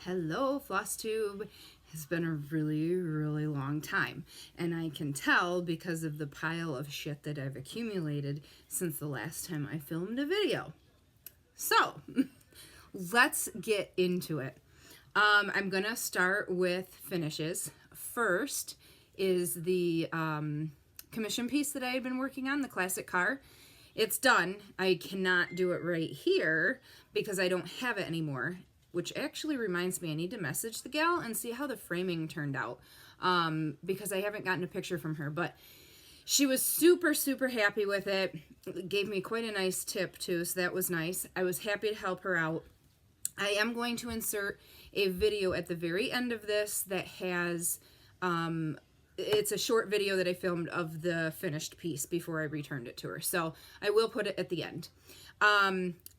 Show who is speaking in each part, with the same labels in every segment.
Speaker 1: Hello, Flosstube. It's been a really long time, and I can tell because of the pile of shit that I've accumulated since the last time I filmed a video. So, let's get into it. I'm gonna start with finishes. First is the commission piece that I had been working on, the classic car. It's done. I cannot do it right here because I don't have it anymore. Which actually reminds me, I need to message the gal and see how the framing turned out, because I haven't gotten a picture from her, but she was super happy with it. Gave me quite a nice tip too, so that was nice. I was happy to help her out. I am going to insert a video at the very end of this that has, it's a short video that I filmed of the finished piece before I returned it to her, so I will put it at the end.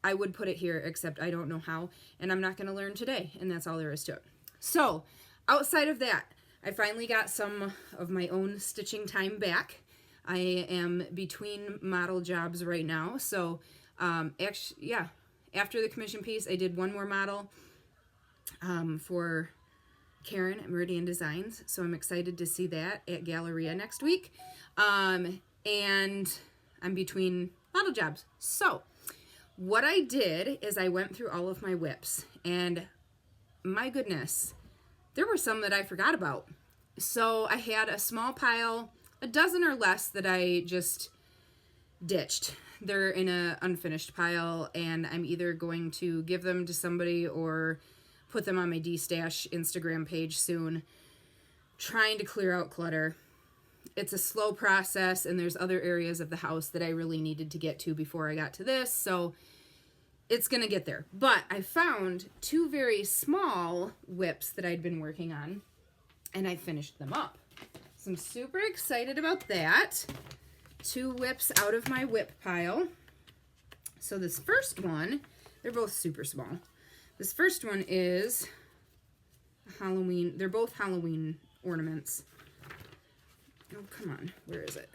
Speaker 1: I would put it here, except I don't know how, and I'm not going to learn today, and that's all there is to it. So, outside of that, I finally got some of my own stitching time back. I am between model jobs right now, so, actually, yeah, after the commission piece, I did one more model, for Karen at Meridian Designs, so I'm excited to see that at Galleria next week, and I'm between model jobs. So, what I did is I went through all of my whips, and my goodness, there were some that I forgot about. So I had a small pile, a dozen or less, that I just ditched. They're in an unfinished pile, and I'm either going to give them to somebody or put them on my D-Stash Instagram page soon. Trying to clear out clutter. It's a slow process, and there's other areas of the house that I really needed to get to before I got to this, so it's gonna get there. But I found two very small whips that I'd been working on, and I finished them up. So I'm super excited about that. Two whips out of my whip pile. So this first one, they're both super small. This first one is Halloween. They're both Halloween ornaments. Oh, come on. Where is it?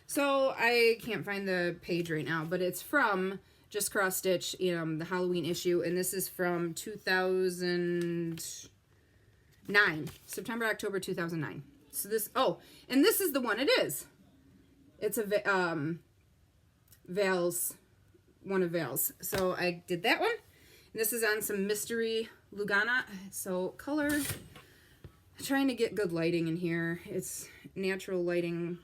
Speaker 1: So, I can't find the page right now, but it's from Just Cross Stitch, the Halloween issue, and this is from 2009. September, October 2009. So this, oh, and this is the one it is. It's a, Val's, one of Val's. So, I did that one. And this is on some Mystery Lugana, so color, trying to get good lighting in here. It's natural lighting,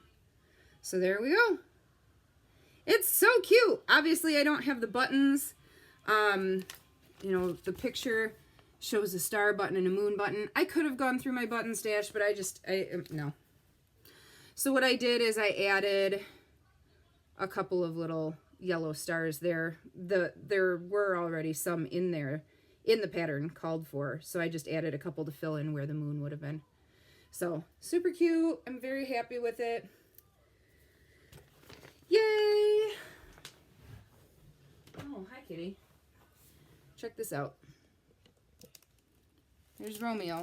Speaker 1: so there we go. It's so cute. Obviously, I don't have the buttons. You know, the picture shows a star button and a moon button. I could have gone through my button stash, but no. So what I did is I added a couple of little yellow stars there. There were already some in there in the pattern called for, so I just added a couple to fill in where the moon would have been. So super cute. I'm very happy with it. Yay! Oh, hi kitty. Check this out. There's Romeo.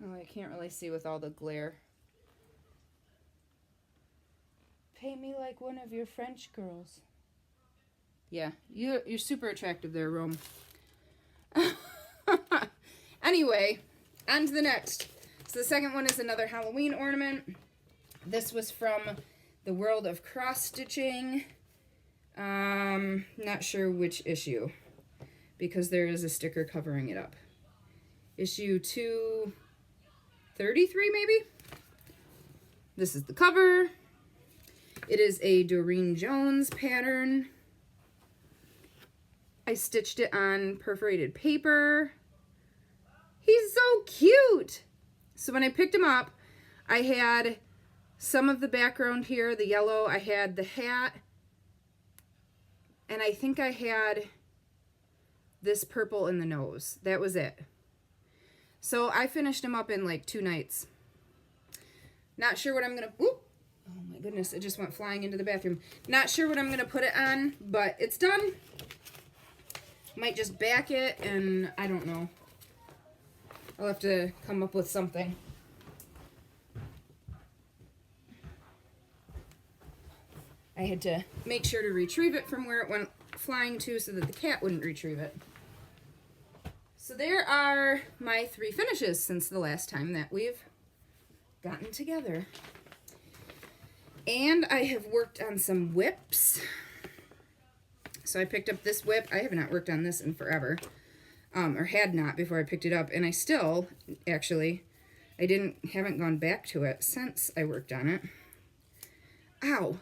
Speaker 1: Oh, I can't really see with all the glare. Pay me like one of your French girls. Yeah, you're super attractive there, Rome. Anyway, on to the next. So the second one is another Halloween ornament. This was from the World of Cross Stitching. Not sure which issue, because there is a sticker covering it up. Issue 233, maybe? This is the cover. It is a Doreen Jones pattern. I stitched it on perforated paper. He's so cute! So when I picked him up, I had some of the background here, the yellow. I had the hat. And I think I had this purple in the nose. That was it. So I finished him up in like 2 nights. Not sure what I'm going to... Oh my goodness, it just went flying into the bathroom. Not sure what I'm going to put it on, but it's done. Might just back it, and I don't know. I'll have to come up with something. I had to make sure to retrieve it from where it went flying to so that the cat wouldn't retrieve it. So there are my 3 finishes since the last time that we've gotten together. And I have worked on some whips. So I picked up this whip. I have not worked on this in forever. Or had not before I picked it up. And I still, actually, haven't gone back to it since I worked on it. Ow.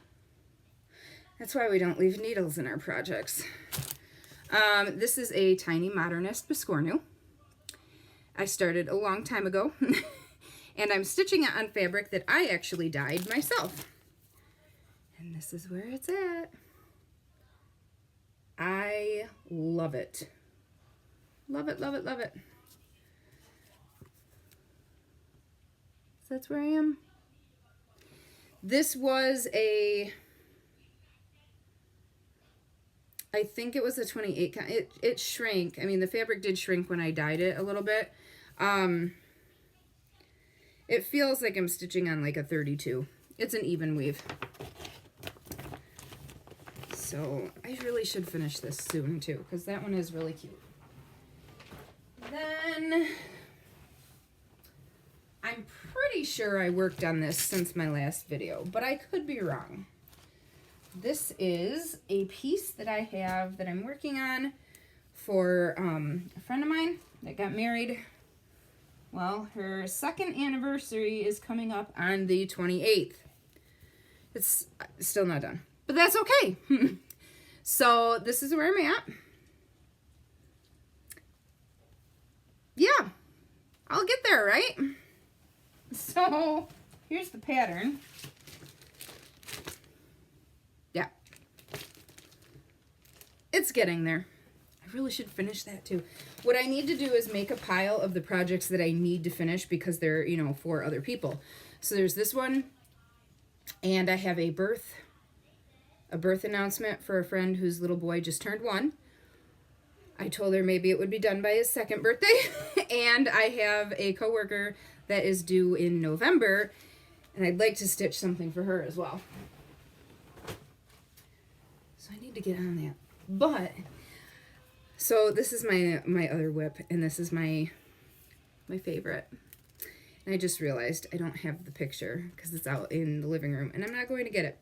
Speaker 1: That's why we don't leave needles in our projects. This is a Tiny Modernist Biscornu. I started a long time ago, and I'm stitching it on fabric that I actually dyed myself. And this is where it's at. I love it. Love it, love it, love it. So that's where I am. This was I think it was a 28 count. It shrank. I mean, the fabric did shrink when I dyed it a little bit. It feels like I'm stitching on like a 32. It's an even weave. So I really should finish this soon too, because that one is really cute. Then I'm pretty sure I worked on this since my last video, but I could be wrong. This is a piece that I have that I'm working on for a friend of mine that got married. Well, her 2nd anniversary is coming up on the 28th. It's still not done, but that's okay. So this is where I'm at. Yeah, I'll get there, right? So here's the pattern. Yeah, it's getting there. I really should finish that too. What I need to do is make a pile of the projects that I need to finish because they're, you know, for other people. So there's this one, and I have a birth announcement for a friend whose little boy just turned 1. I told her maybe it would be done by his 2nd birthday. And I have a coworker that is due in November, and I'd like to stitch something for her as well. So I need to get on that. But so this is my other whip, and this is my favorite. And I just realized I don't have the picture because it's out in the living room, and I'm not going to get it.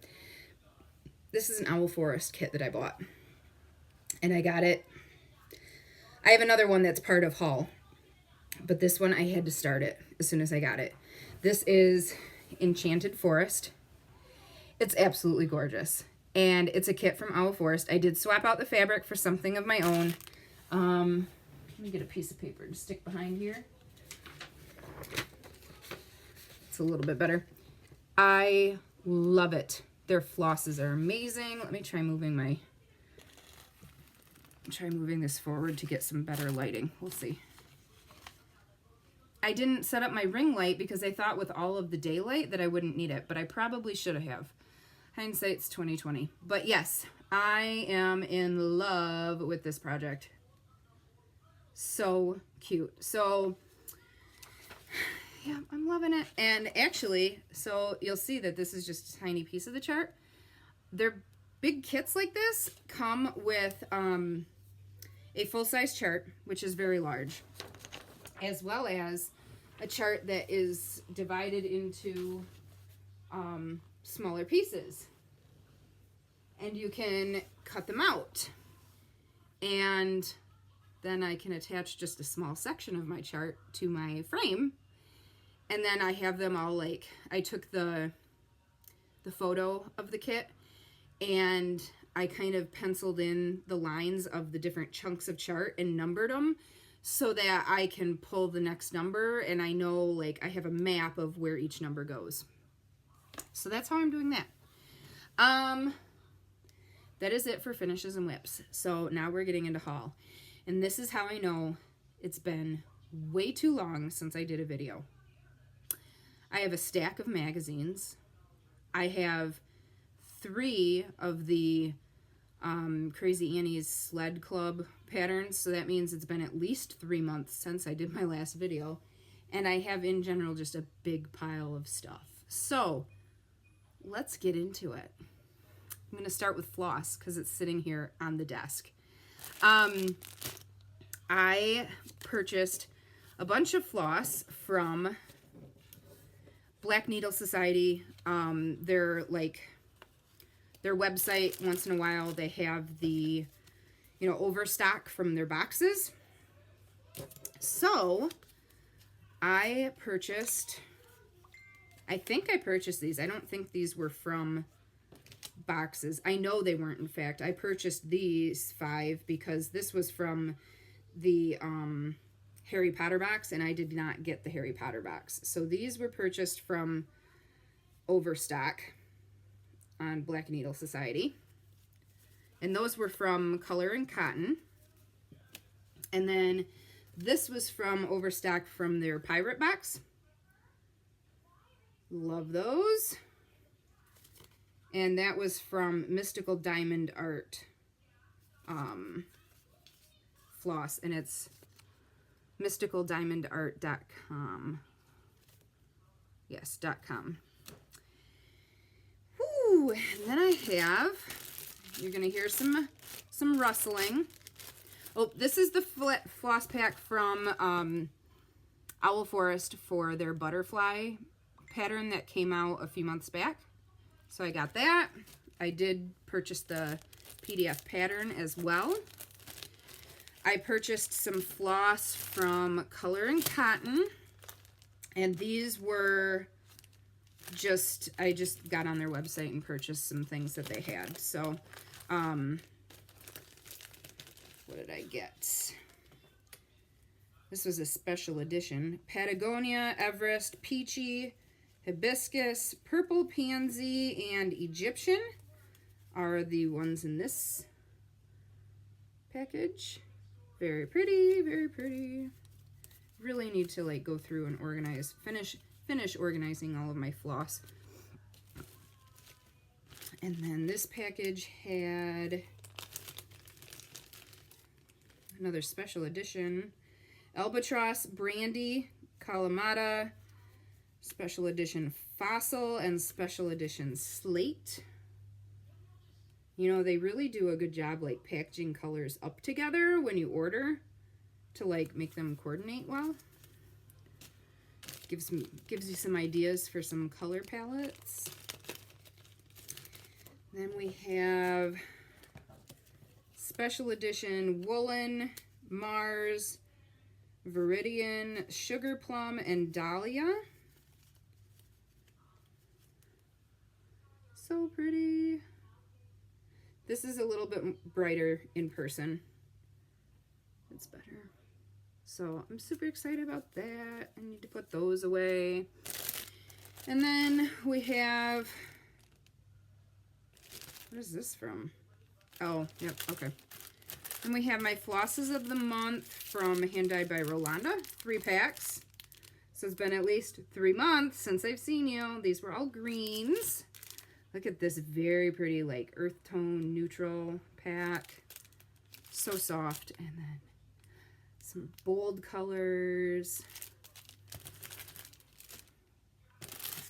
Speaker 1: This is an Owl Forest kit that I bought, and I got it. I have another one that's part of haul, but this one I had to start it as soon as I got it. This is Enchanted Forest. It's absolutely gorgeous, and it's a kit from Owl Forest. I did swap out the fabric for something of my own. Let me get a piece of paper to stick behind here. It's a little bit better. I love it. Their flosses are amazing. Let me try moving this forward to get some better lighting. We'll see. I didn't set up my ring light because I thought with all of the daylight that I wouldn't need it, but I probably should have. Hindsight's 20/20. But yes, I am in love with this project. So cute. So yeah, I'm loving it. And actually, so you'll see that this is just a tiny piece of the chart. Their big kits like this come with a full-size chart, which is very large, as well as a chart that is divided into smaller pieces. And you can cut them out. And then I can attach just a small section of my chart to my frame. And then I have them all, like, I took the photo of the kit and I kind of penciled in the lines of the different chunks of chart and numbered them so that I can pull the next number, and I know, like, I have a map of where each number goes. So that's how I'm doing that. That is it for finishes and whips. So now we're getting into haul. And this is how I know it's been way too long since I did a video. I have a stack of magazines. I have 3 of the Crazy Annie's Sled Club patterns, so that means it's been at least 3 months since I did my last video. And I have, in general, just a big pile of stuff. So let's get into it. I'm going to start with floss because it's sitting here on the desk. I purchased a bunch of floss from Black Needle Society. They're like, their website, once in a while, they have the, you know, overstock from their boxes. So, I think I purchased these. I don't think these were from boxes. I know they weren't, in fact. I purchased these 5 because this was from the Harry Potter box, and I did not get the Harry Potter box. So these were purchased from Overstock on Black Needle Society. And those were from Color and Cotton. And then this was from Overstock from their Pirate box. Love those. And that was from Mystical Diamond Art floss, and it's mysticaldiamondart.com. Yes, .com. Woo! And then I have, you're gonna hear some rustling. Oh, this is the floss pack from Owl Forest for their butterfly pattern that came out a few months back. So I got that. I did purchase the PDF pattern as well. I purchased some floss from Color and Cotton, and these were just, I just got on their website and purchased some things that they had. So, what did I get? This was a special edition. Patagonia, Everest, Peachy, Hibiscus, Purple Pansy, and Egyptian are the ones in this package. Very pretty, very pretty. Really need to like go through and organize, finish organizing all of my floss. And then this package had another special edition. Albatross, Brandy, Kalamata, special edition Fossil, and special edition Slate. You know, they really do a good job like packaging colors up together when you order to like make them coordinate well. Gives you some ideas for some color palettes. Then we have special edition Woolen, Mars, Viridian, Sugar Plum, and Dahlia. So pretty. This is a little bit brighter in person. It's better. So I'm super excited about that. I need to put those away. And then we have, what is this from? Oh, yep, okay. And we have my flosses of the month from Hand Dyed by Rolanda, 3 packs. So it's been at least 3 months since I've seen you. These were all greens. Look at this very pretty like earth tone neutral pack. So soft. And then some bold colors.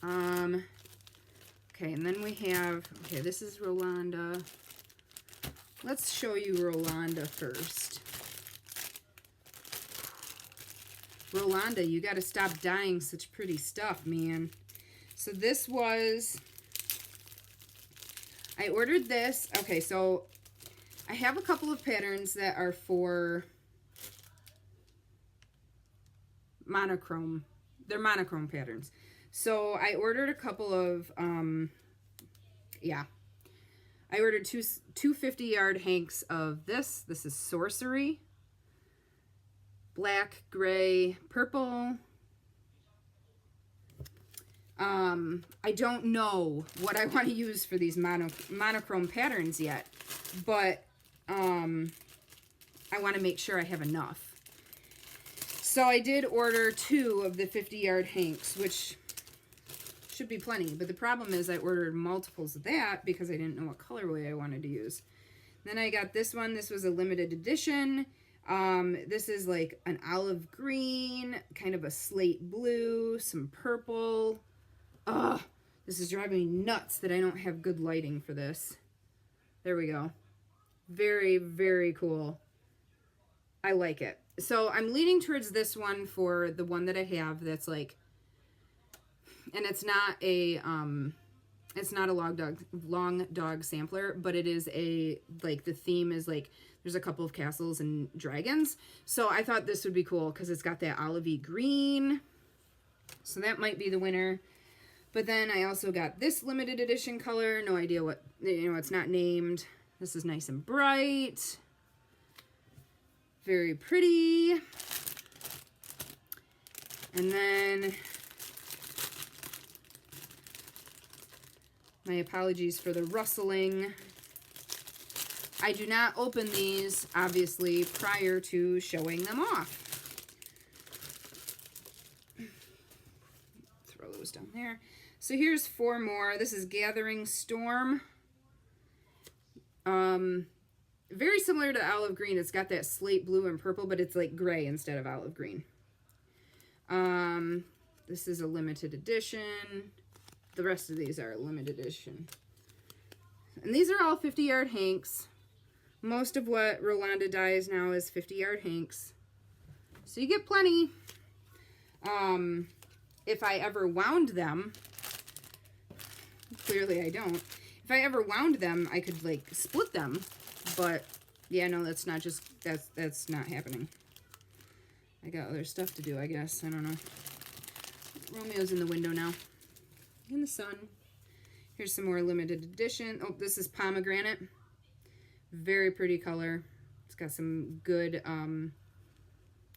Speaker 1: Okay, and then we have, okay, this is Rolanda. Let's show you Rolanda first. Rolanda, you got to stop dyeing such pretty stuff, man. So this was, I ordered this. Okay, so I have a couple of patterns that are for monochrome. They're monochrome patterns. So I ordered a couple of, I ordered two 50-yard hanks of this. This is Sorcery. Black, gray, purple. I don't know what I want to use for these monochrome patterns yet, but I want to make sure I have enough. So I did order 2 of the 50-yard hanks, which should be plenty, but the problem is I ordered multiples of that because I didn't know what colorway I wanted to use. Then I got this one. This was a limited edition. This is like an olive green, kind of a slate blue, some purple. Ugh, this is driving me nuts that I don't have good lighting for this. There we go. Very, very cool. I like it. So I'm leaning towards this one for the one that I have that's like, and it's not a long dog sampler, but it is a, like, the theme is like, there's a couple of castles and dragons. So I thought this would be cool because it's got that olivey green. So that might be the winner. But then I also got this limited edition color. No idea what, you know, it's not named. This is nice and bright. Very pretty. And then, my apologies for the rustling. I do not open these, obviously, prior to showing them off. Throw those down there. So here's 4 more. This is Gathering Storm. Very similar to olive green. It's got that slate blue and purple, but it's like gray instead of olive green. This is a limited edition. The rest of these are limited edition. And these are all 50-yard hanks. Most of what Rolanda dyes now is 50-yard hanks. So you get plenty. If I ever wound them, clearly I don't. If I ever wound them, I could, like, split them. But, yeah, no, that's not just, that's not happening. I got other stuff to do, I guess. I don't know. Romeo's in the window now. In the sun. Here's some more limited edition. Oh, this is pomegranate. Very pretty color. It's got some good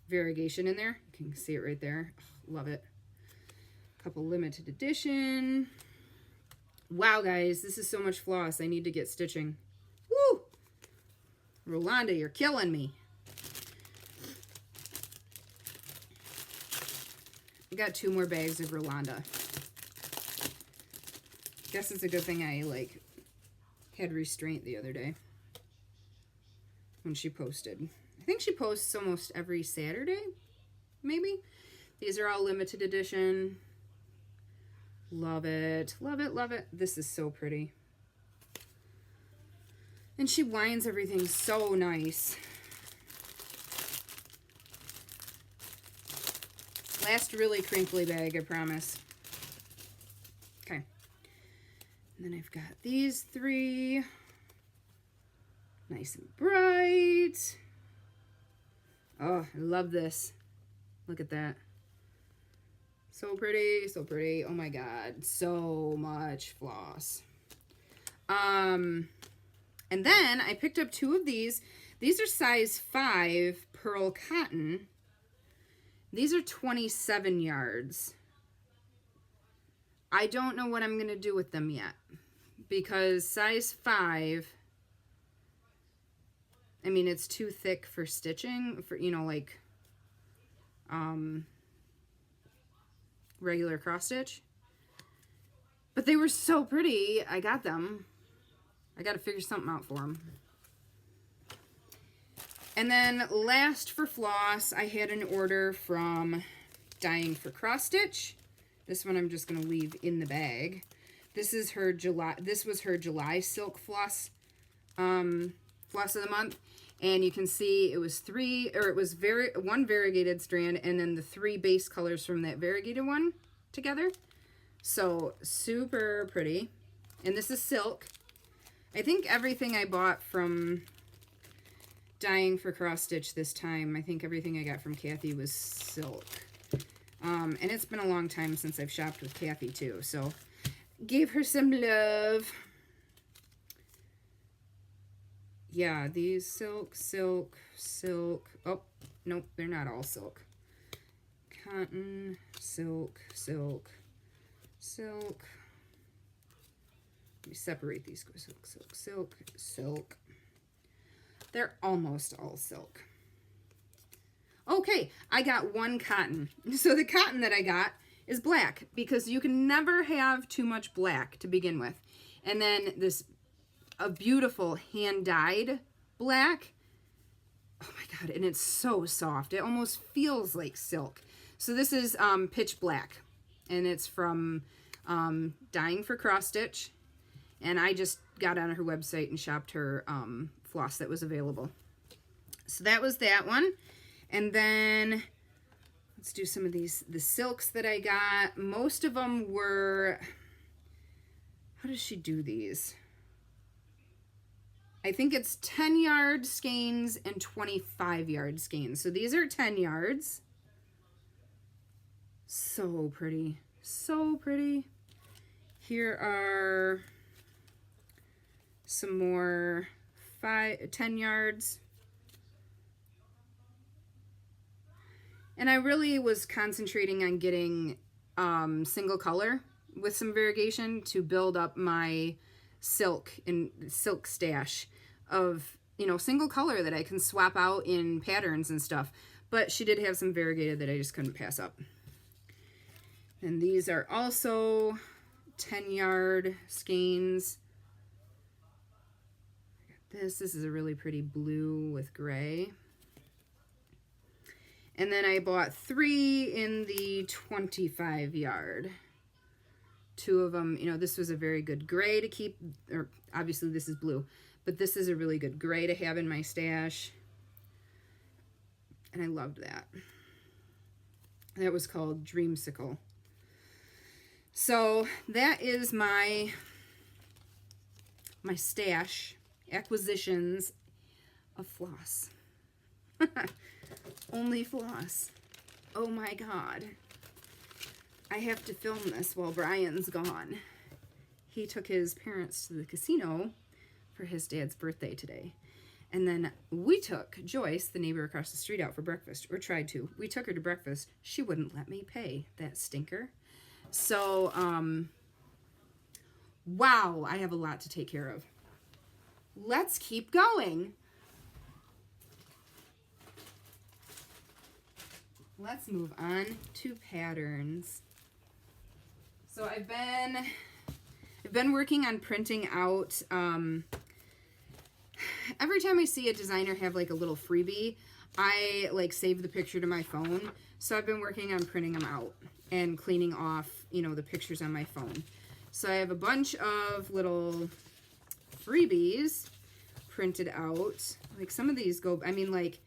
Speaker 1: variegation in there. You can see it right there. Oh, love it. Couple limited edition. Wow, guys, this is so much floss. I need to get stitching. Woo! Rolanda, you're killing me. I got 2 more bags of Rolanda. Guess it's a good thing I, like, had restraint the other day when she posted. I think she posts almost every Saturday, maybe. These are all limited edition. Love it. Love it, love it. This is so pretty. And she winds everything so nice. Last really crinkly bag, I promise. Okay. And then I've got these 3. Nice and bright. Oh, I love this. Look at that. So pretty, so pretty. Oh my God, so much floss. And then I picked up 2 of these. These are size 5 pearl cotton. These are 27 yards. I don't know what I'm going to do with them yet. Because size 5, I mean, it's too thick for stitching, for, you know, like, regular cross stitch. But they were so pretty, I got them. I got to figure something out for them. And then last for floss, I had an order from Dying for Cross Stitch. This one I'm just going to leave in the bag. This is her July. This was her July silk floss, floss of the month. And you can see it was 3, or it was 1 variegated strand, and then the 3 base colors from that variegated one together. So super pretty. And this is silk. I think everything I bought from Dying for Cross Stitch this time, I think everything I got from Kathy was silk. And it's been a long time since I've shopped with Kathy too, so gave her some love. Yeah, these silk, silk, silk. Oh, nope, they're not all silk. Cotton, silk, silk, silk. Let me separate these. Silk, silk, silk, silk. They're almost all silk. Okay, I got 1 cotton. So the cotton that I got is black, because you can never have too much black to begin with. And then a beautiful hand-dyed black. Oh my God, and it's so soft. It almost feels like silk. So this is pitch black, and it's from Dying for Cross Stitch. And I just got on her website and shopped her floss that was available. So that was that one. And then let's do some of the silks that I got. Most of them were, how does she do these? I think it's 10 yard skeins and 25 yard skeins. So these are 10 yards. So pretty. So pretty. Here are some more 10 yards. And I really was concentrating on getting single color with some variegation to build up my silk stash of, you know, single color that I can swap out in patterns and stuff. But she did have some variegated that I just couldn't pass up. And these are also 10 yard skeins. This is a really pretty blue with gray. And then I bought 3 in the 25 yard. 2 of them, you know, this was a very good gray to keep, or obviously this is blue, but this is a really good gray to have in my stash. And I loved that. That was called Dreamsicle. So that is my stash, acquisitions of floss. Only floss. Oh my God. I have to film this while Brian's gone. He took his parents to the casino for his dad's birthday today. And then we took Joyce, the neighbor across the street, out for breakfast, or tried to. We took her to breakfast. She wouldn't let me pay, that stinker. So, wow, I have a lot to take care of. Let's keep going. Let's move on to patterns. So I've been working on printing out, every time I see a designer have like a little freebie, I like save the picture to my phone. So I've been working on printing them out and cleaning off, you know, the pictures on my phone. So I have a bunch of little freebies printed out. Like some of these go, I mean, like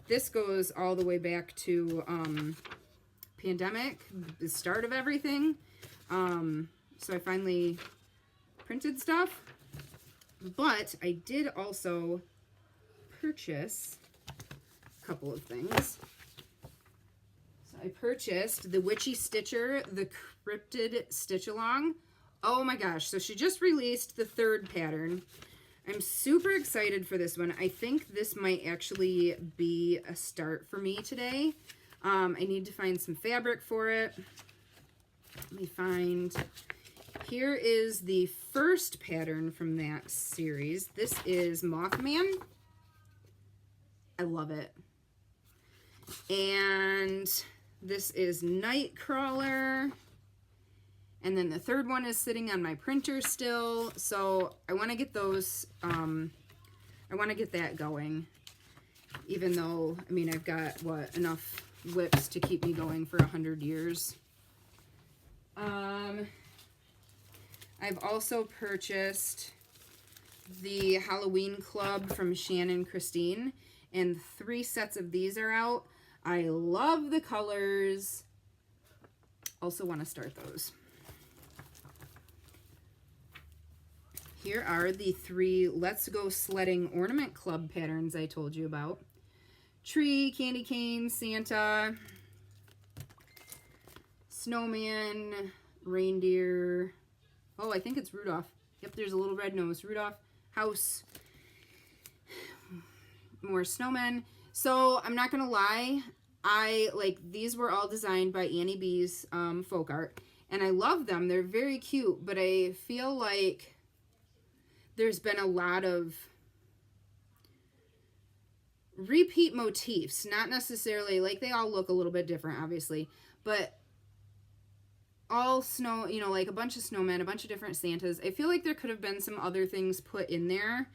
Speaker 1: this goes all the way back to pandemic, the start of everything. So I finally printed stuff, but I did also purchase a couple of things. So I purchased the Witchy Stitcher, the Cryptid Stitch Along. Oh my gosh, so she just released the 3rd pattern. I'm super excited for this one. I think this might actually be a start for me today. I need to find some fabric for it. Let me find, here is the 1st pattern from that series. This is Mothman. I love it. And this is Nightcrawler. And then the 3rd one is sitting on my printer still. So I want to get those, I want to get that going. Even though, I mean, I've got, what, enough whips to keep me going for 100 years. I've also purchased the Halloween Club from Shannon Christine, and 3 sets of these are out. I love the colors. Also want to start those. Here are the 3 Let's Go Sledding Ornament Club patterns I told you about. Tree, candy cane, Santa, snowman, reindeer. Oh, I think it's Rudolph. Yep, there's a little red nose. Rudolph, house, more snowmen. So I'm not gonna lie, these were all designed by Annie B's folk art, and I love them. They're very cute, but I feel like there's been a lot of repeat motifs. Not necessarily, like, they all look a little bit different, obviously, but all snow, you know, like a bunch of snowmen, a bunch of different Santas. I feel like there could have been some other things put in there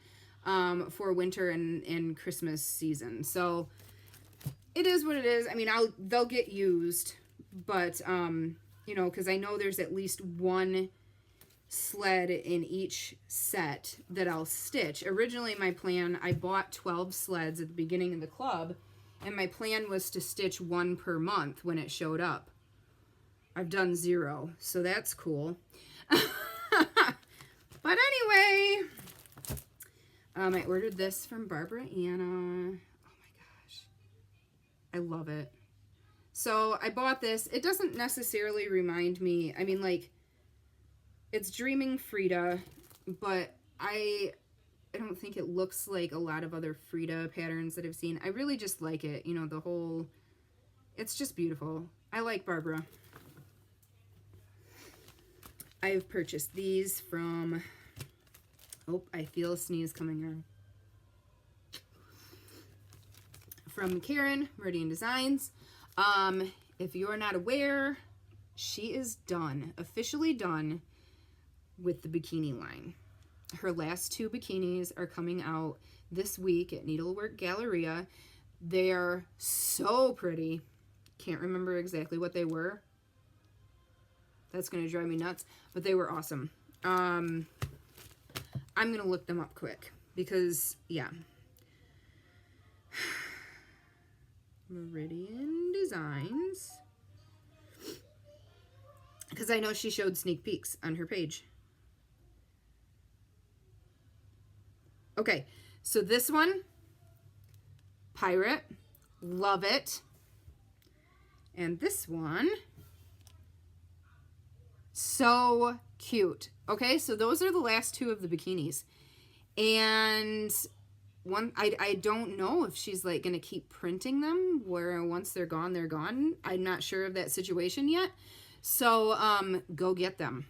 Speaker 1: for winter and Christmas season. So it is what it is. I mean, they'll get used, but you know, because I know there's at least one sled in each set that I'll stitch. Originally my plan, I bought 12 sleds at the beginning of the club, and my plan was to stitch 1 per month when it showed up. I've done 0, so that's cool. But anyway, I ordered this from Barbara Anna. Oh my gosh, I love it. So I bought this. It doesn't necessarily remind me, I mean, like, it's Dreaming Frida, but I don't think it looks like a lot of other Frida patterns that I've seen. I really just like it, you know, the whole, it's just beautiful. I like Barbara. I've purchased these from, oh, I feel a sneeze coming on. From Karen, Meridian Designs. If you're not aware, she is done, officially done with the bikini line. Her last 2 bikinis are coming out this week at Needlework Galleria. They're so pretty. Can't remember exactly what they were. That's going to drive me nuts, but they were awesome. I'm going to look them up quick because, yeah. Meridian Designs. Because I know she showed sneak peeks on her page. Okay, so this one, Pirate, love it. And this one, so cute. Okay, so those are the last 2 of the bikinis. And one, I don't know if she's like going to keep printing them where once they're gone, they're gone. I'm not sure of that situation yet. So go get them.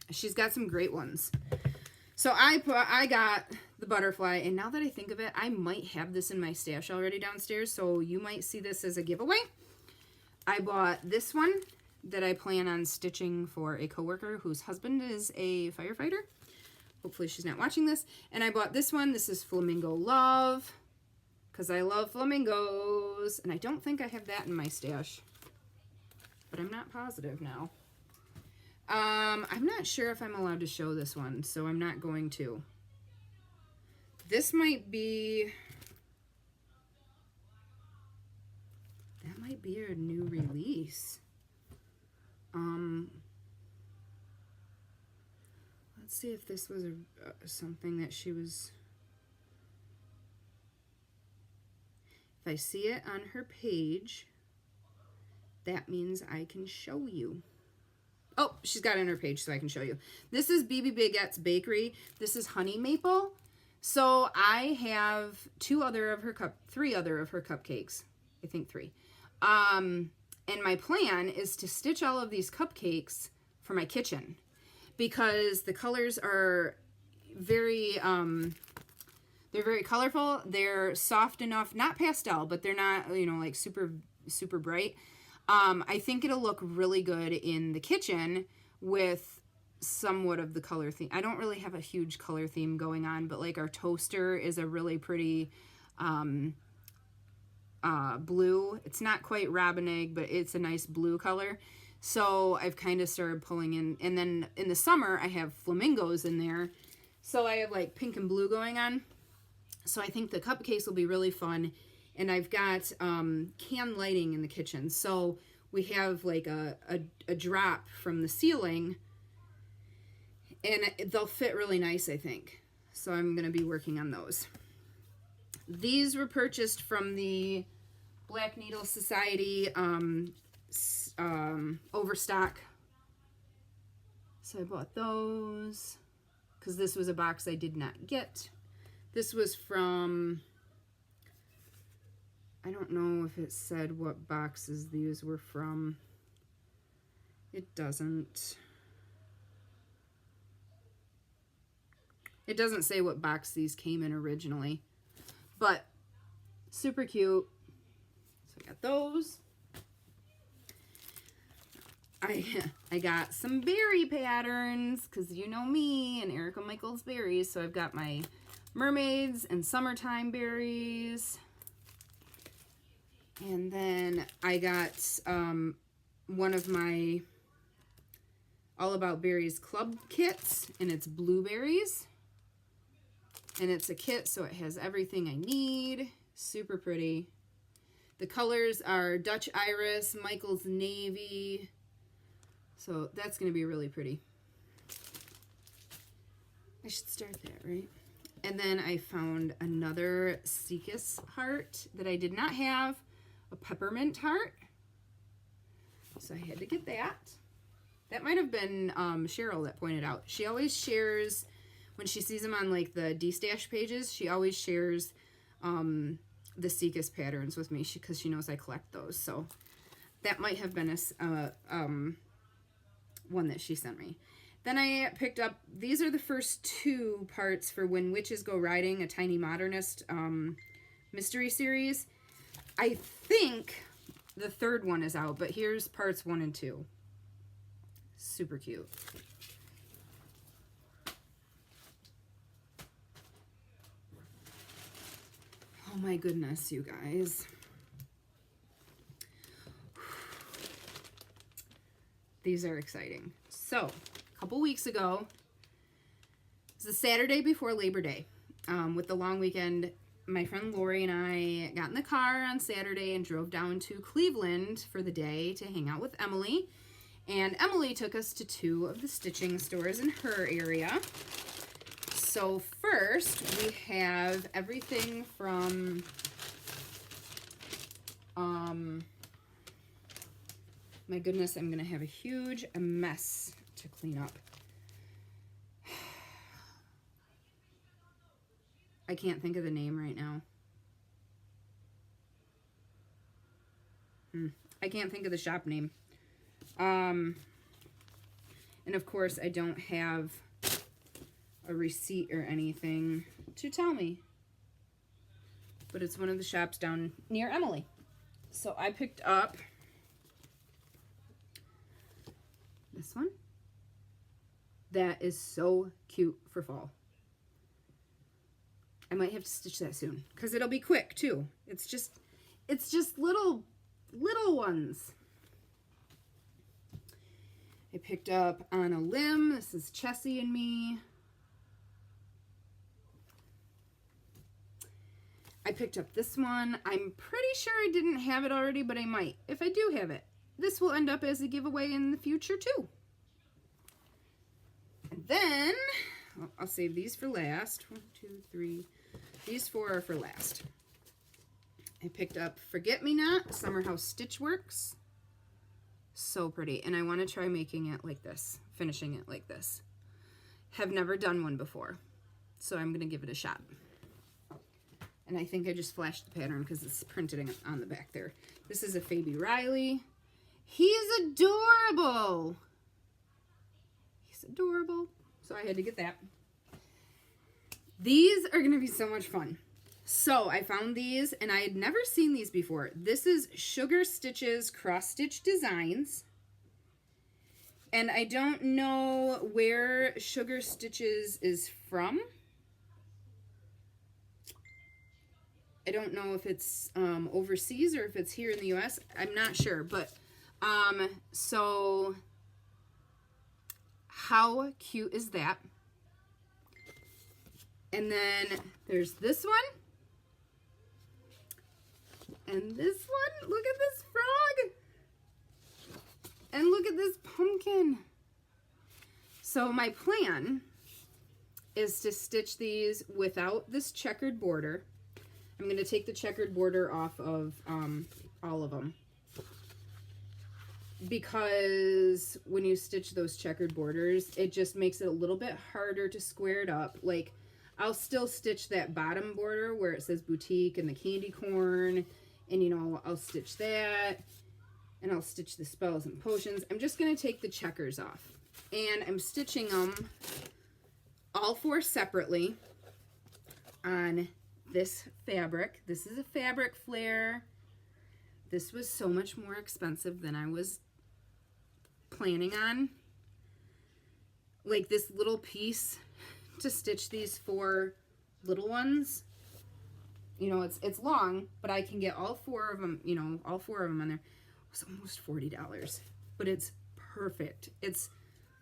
Speaker 1: She's got some great ones. So I got the butterfly, and now that I think of it, I might have this in my stash already downstairs, so you might see this as a giveaway. I bought this one that I plan on stitching for a coworker whose husband is a firefighter. Hopefully she's not watching this. And I bought this one. This is Flamingo Love, because I love flamingos, and I don't think I have that in my stash, but I'm not positive now. I'm not sure if I'm allowed to show this one, so I'm not going to. This might be, that might be a new release. Let's see if this was something that she was, if I see it on her page, that means I can show you. Oh, she's got it on her page, so I can show you. This is BB Baguette's Bakery. This is Honey Maple. So I have 3 other of her cupcakes. I think 3. And my plan is to stitch all of these cupcakes for my kitchen, because the colors are very, they're very colorful. They're soft enough, not pastel, but they're not, you know, like super, super bright. I think it'll look really good in the kitchen with somewhat of the color theme. I don't really have a huge color theme going on, but like our toaster is a really pretty blue. It's not quite robin egg, but it's a nice blue color. So I've kind of started pulling in. And then in the summer, I have flamingos in there. So I have like pink and blue going on. So I think the cupcakes will be really fun. And I've got can lighting in the kitchen. So we have like a drop from the ceiling, and they'll fit really nice, I think. So I'm going to be working on those. These were purchased from the Black Needle Society overstock. So I bought those because this was a box I did not get. This was from, I don't know if it said what boxes these were from. It doesn't. It doesn't say what box these came in originally, but super cute. So I got those. I got some berry patterns because you know me and Erica Michaels berries. So I've got my mermaids and summertime berries. And then I got one of my All About Berries Club Kits, and it's blueberries. And it's a kit, so it has everything I need. Super pretty. The colors are Dutch Iris, Michael's Navy. So that's going to be really pretty. I should start that, right? And then I found another Seekus heart that I did not have, a peppermint heart. So I had to get that. That might have been Cheryl that pointed out. She always shares, when she sees them on like the D-Stash pages, she always shares the Seekus patterns with me because she knows I collect those. So that might have been a one that she sent me. Then I picked up, these are the first two parts for When Witches Go Riding, a Tiny Modernist mystery series. I think the third one is out, but here's parts 1 and 2. Super cute. Oh my goodness, you guys. These are exciting. So, a couple weeks ago, it was the Saturday before Labor Day. With the long weekend, my friend Lori and I got in the car on Saturday and drove down to Cleveland for the day to hang out with Emily. And Emily took us to 2 of the stitching stores in her area. So first, we have everything from my goodness, I'm going to have a huge mess to clean up. I can't think of the name right now. I can't think of the shop name. And of course, I don't have a receipt or anything to tell me. But it's one of the shops down near Emily. So I picked up this one. That is so cute for fall. I might have to stitch that soon because it'll be quick too. It's just little ones. I picked up On a Limb. This is Chessie and me. I picked up this one. I'm pretty sure I didn't have it already, but I might. If I do have it, this will end up as a giveaway in the future too. And then, I'll save these for last. 1, 2, 3. These 4 are for last. I picked up Forget Me Not, Summer House Stitch Works. So pretty. And I want to try making it like this, finishing it like this. Have never done one before, so I'm going to give it a shot. And I think I just flashed the pattern because it's printed on the back there. This is a Fabi Riley. He's adorable. He's adorable. So I had to get that. These are going to be so much fun. So I found these, and I had never seen these before. This is Sugar Stitches Cross Stitch Designs. And I don't know where Sugar Stitches is from. I don't know if it's overseas or if it's here in the US. I'm not sure, but so how cute is that? And then there's this one. And this one. Look at this frog. And look at this pumpkin. So my plan is to stitch these without this checkered border. I'm going to take the checkered border off of all of them. Because when you stitch those checkered borders, it just makes it a little bit harder to square it up. Like, I'll still stitch that bottom border where it says boutique and the candy corn. And, you know, I'll stitch that. And I'll stitch the spells and potions. I'm just going to take the checkers off. And I'm stitching them all 4 separately on this fabric. This is a fabric flare. This was so much more expensive than I was planning on. Like this little piece to stitch these 4 little ones. You know, it's long, but I can get all 4 of them, you know, all 4 of them on there. It was almost $40, but it's perfect. It's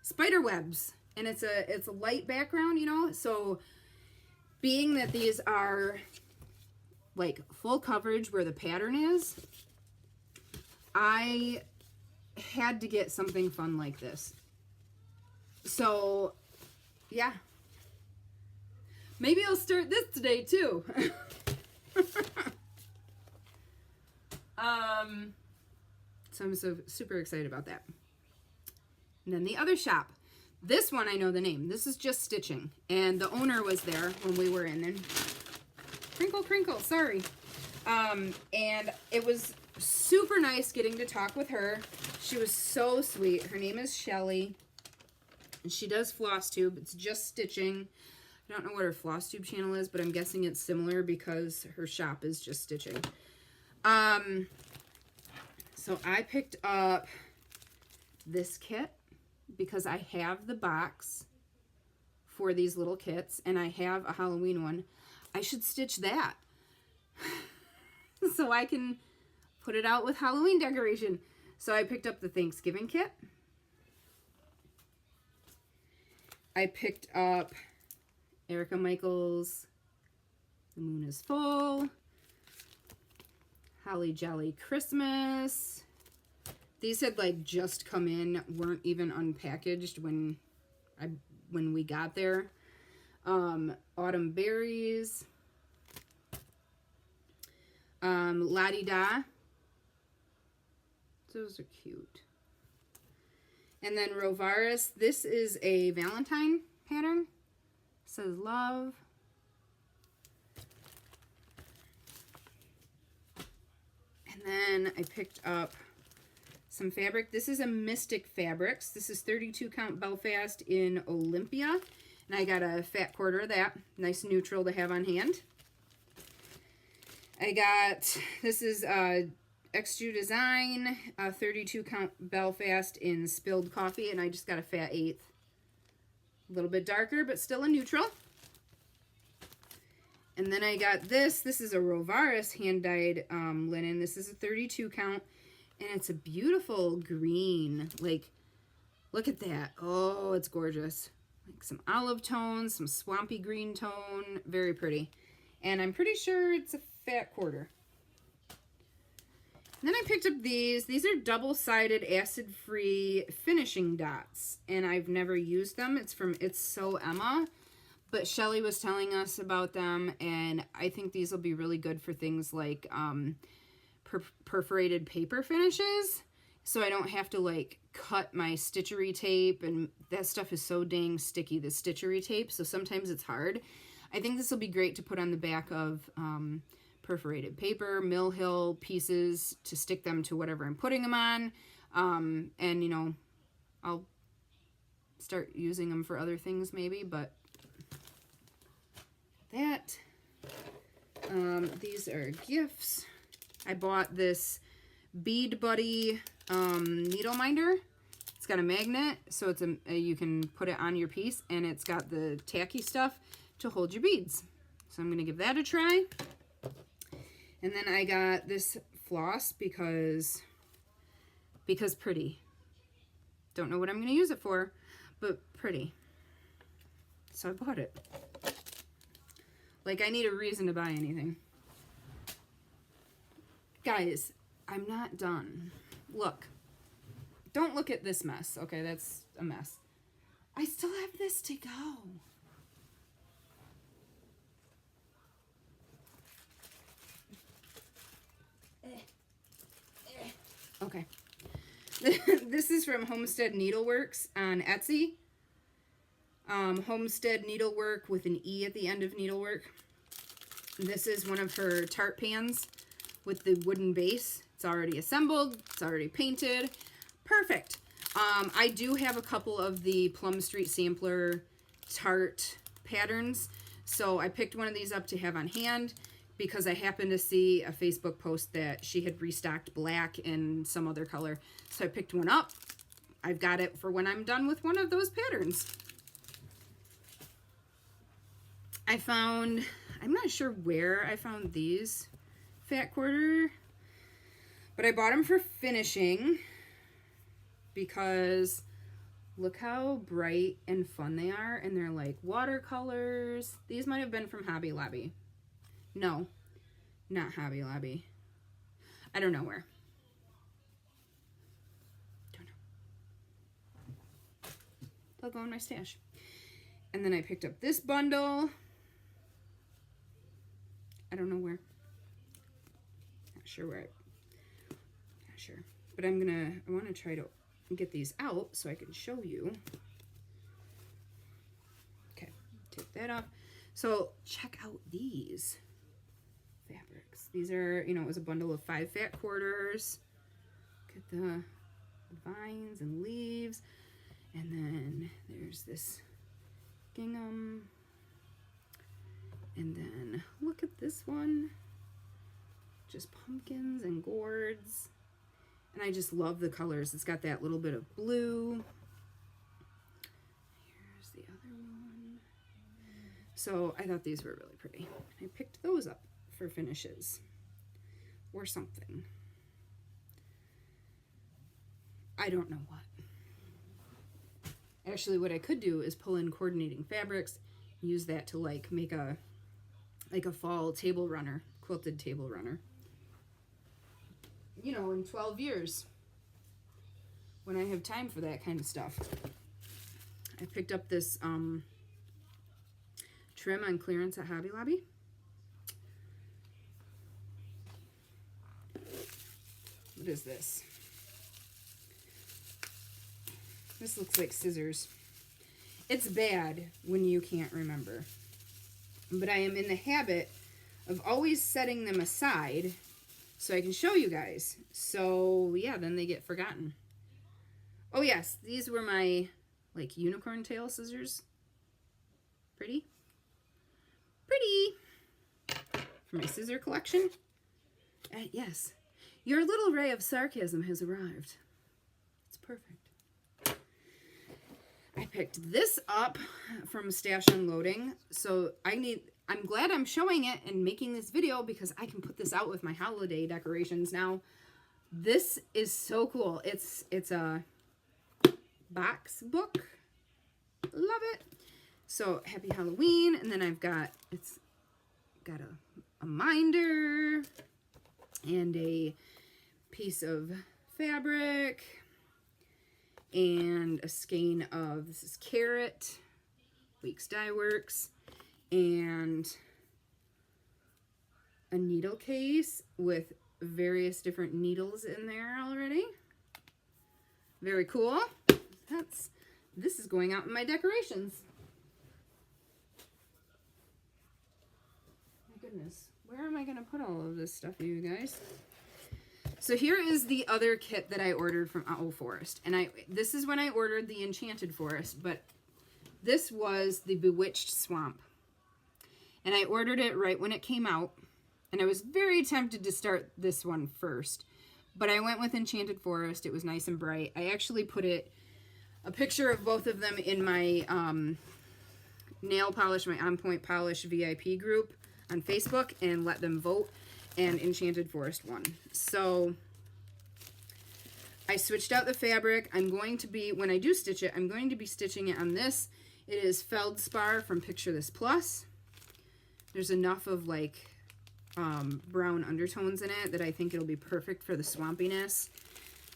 Speaker 1: spider webs, and it's a light background, you know, so being that these are like full coverage where the pattern is, I had to get something fun like this. So yeah, maybe I'll start this today too. So I'm so super excited about that. And then the other shop, this one I know the name. This is Just Stitching, and the owner was there when we were in. And crinkle, crinkle, sorry. And it was super nice getting to talk with her. She was so sweet. Her name is Shelly, and she does Flosstube. It's Just Stitching. I don't know what her Flosstube channel is, but I'm guessing it's similar because her shop is Just Stitching. So I picked up this kit because I have the box for these little kits, and I have a Halloween one. I should stitch that so I can put it out with Halloween decoration. So I picked up the Thanksgiving kit. I picked up Erica Michaels' The Moon is Full, Holly Jolly Christmas. These had like just come in, weren't even unpackaged when we got there. Autumn Berries, La-Di-Da. Those are cute. And then Rovaris. This is a Valentine pattern. It says love. And then I picked up some fabric. This is a Mystic Fabrics. This is 32 count Belfast in Olympia. And I got a fat quarter of that. Nice neutral to have on hand. I got, this is XJU Design, 32 count Belfast in Spilled Coffee. And I just got a fat 1/8. A little bit darker, but still a neutral. And then I got this. This is a Rovaris hand-dyed linen. This is a 32 count. And it's a beautiful green. Like, look at that. Oh, it's gorgeous. Like some olive tones, some swampy green tone. Very pretty. And I'm pretty sure it's a fat quarter. And then I picked up these. These are double-sided acid-free finishing dots. And I've never used them. It's from It's So Emma. But Shelly was telling us about them. And I think these will be really good for things like perforated paper finishes, so I don't have to like cut my stitchery tape, and that stuff is so dang sticky, the stitchery tape, so sometimes it's hard. I think this will be great to put on the back of perforated paper, Mill Hill pieces to stick them to whatever I'm putting them on, and you know, I'll start using them for other things maybe, but that these are gifts. I bought this Bead Buddy needle minder. It's got a magnet, so it's you can put it on your piece, and it's got the tacky stuff to hold your beads. So I'm going to give that a try. And then I got this floss because pretty. Don't know what I'm going to use it for, but pretty. So I bought it. Like, I need a reason to buy anything. Guys, I'm not done. Look. Don't look at this mess. Okay, that's a mess. I still have this to go. Okay. This is from Homestead Needleworks on Etsy. Homestead Needlework with an E at the end of needlework. This is one of her tart pans with the wooden base. It's already assembled. It's already painted. Perfect. I do have a couple of the Plum Street Sampler tart patterns. So I picked one of these up to have on hand because I happened to see a Facebook post that she had restocked black and some other color. So I picked one up. I've got it for when I'm done with one of those patterns. I found, I'm not sure where I found these fat quarter, but I bought them for finishing because Look how bright and fun they are. And they're like watercolors. These might have been from Hobby Lobby. No, not Hobby Lobby. I don't know where. Don't know. They'll go in my stash. And then I picked up this bundle. I don't know where. Not sure where. Not sure. But I want to try to get these out so I can show you. Okay, take that off. So check out these fabrics. These are, you know, it was a bundle of 5 fat quarters. Look at the vines and leaves. And then there's this gingham. And then look at this one. Just pumpkins and gourds. And I just love the colors. It's got that little bit of blue. Here's the other one. So I thought these were really pretty. I picked those up for finishes or something. I don't know what. Actually, what I could do is pull in coordinating fabrics, use that to like make a fall table runner, quilted table runner. You know, in 12 years, when I have time for that kind of stuff. I picked up this trim on clearance at Hobby Lobby. What is this? This looks like scissors. It's bad when you can't remember. But I am in the habit of always setting them aside so I can show you guys. So yeah, then they get forgotten. Oh yes, these were my like unicorn tail scissors. Pretty? Pretty! For my scissor collection. Yes, your little ray of sarcasm has arrived. It's perfect. I picked this up from Stash Unloading, so I'm glad I'm showing it and making this video because I can put this out with my holiday decorations now. This is so cool. It's a box book. Love it. So happy Halloween, and then it's got a minder and a piece of fabric and a skein of, this is Carrot, Weeks Dye Works, and a needle case with various different needles in there already. Very cool. This is going out in my decorations. My goodness, where am I going to put all of this stuff, you guys? So here is the other kit that I ordered from Owl Forest. And this is when I ordered the Enchanted Forest, but this was the Bewitched Swamp. And I ordered it right when it came out. And I was very tempted to start this one first. But I went with Enchanted Forest. It was nice and bright. I actually put a picture of both of them in my nail polish, my On Point Polish VIP group on Facebook, and let them vote. And Enchanted Forest won. So I switched out the fabric. I'm going to be, when I do stitch it, I'm going to be stitching it on this. It is Feldspar from Picture This Plus. There's enough of like brown undertones in it that I think it'll be perfect for the swampiness.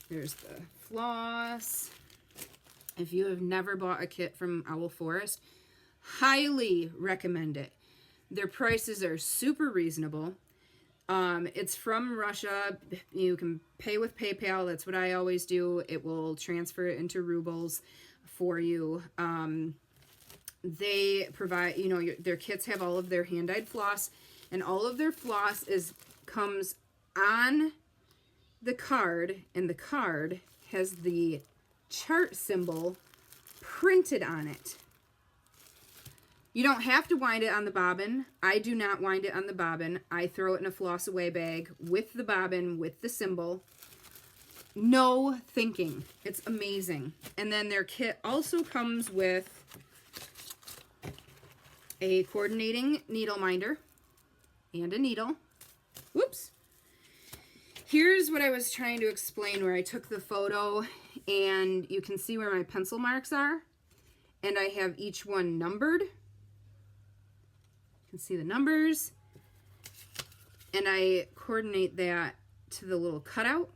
Speaker 1: There's the floss. If you have never bought a kit from Owl Forest, highly recommend it. Their prices are super reasonable. It's from Russia. You can pay with PayPal. That's what I always do. It will transfer it into rubles for you. They provide, you know, their kits have all of their hand-dyed floss, and all of their floss comes on the card, and the card has the chart symbol printed on it. You don't have to wind it on the bobbin. I do not wind it on the bobbin. I throw it in a floss away bag with the bobbin, with the symbol. No thinking. It's amazing. And then their kit also comes with a coordinating needle minder and a needle. Whoops. Here's what I was trying to explain where I took the photo and you can see where my pencil marks are, and I have each one numbered. You can see the numbers, and I coordinate that to the little cutout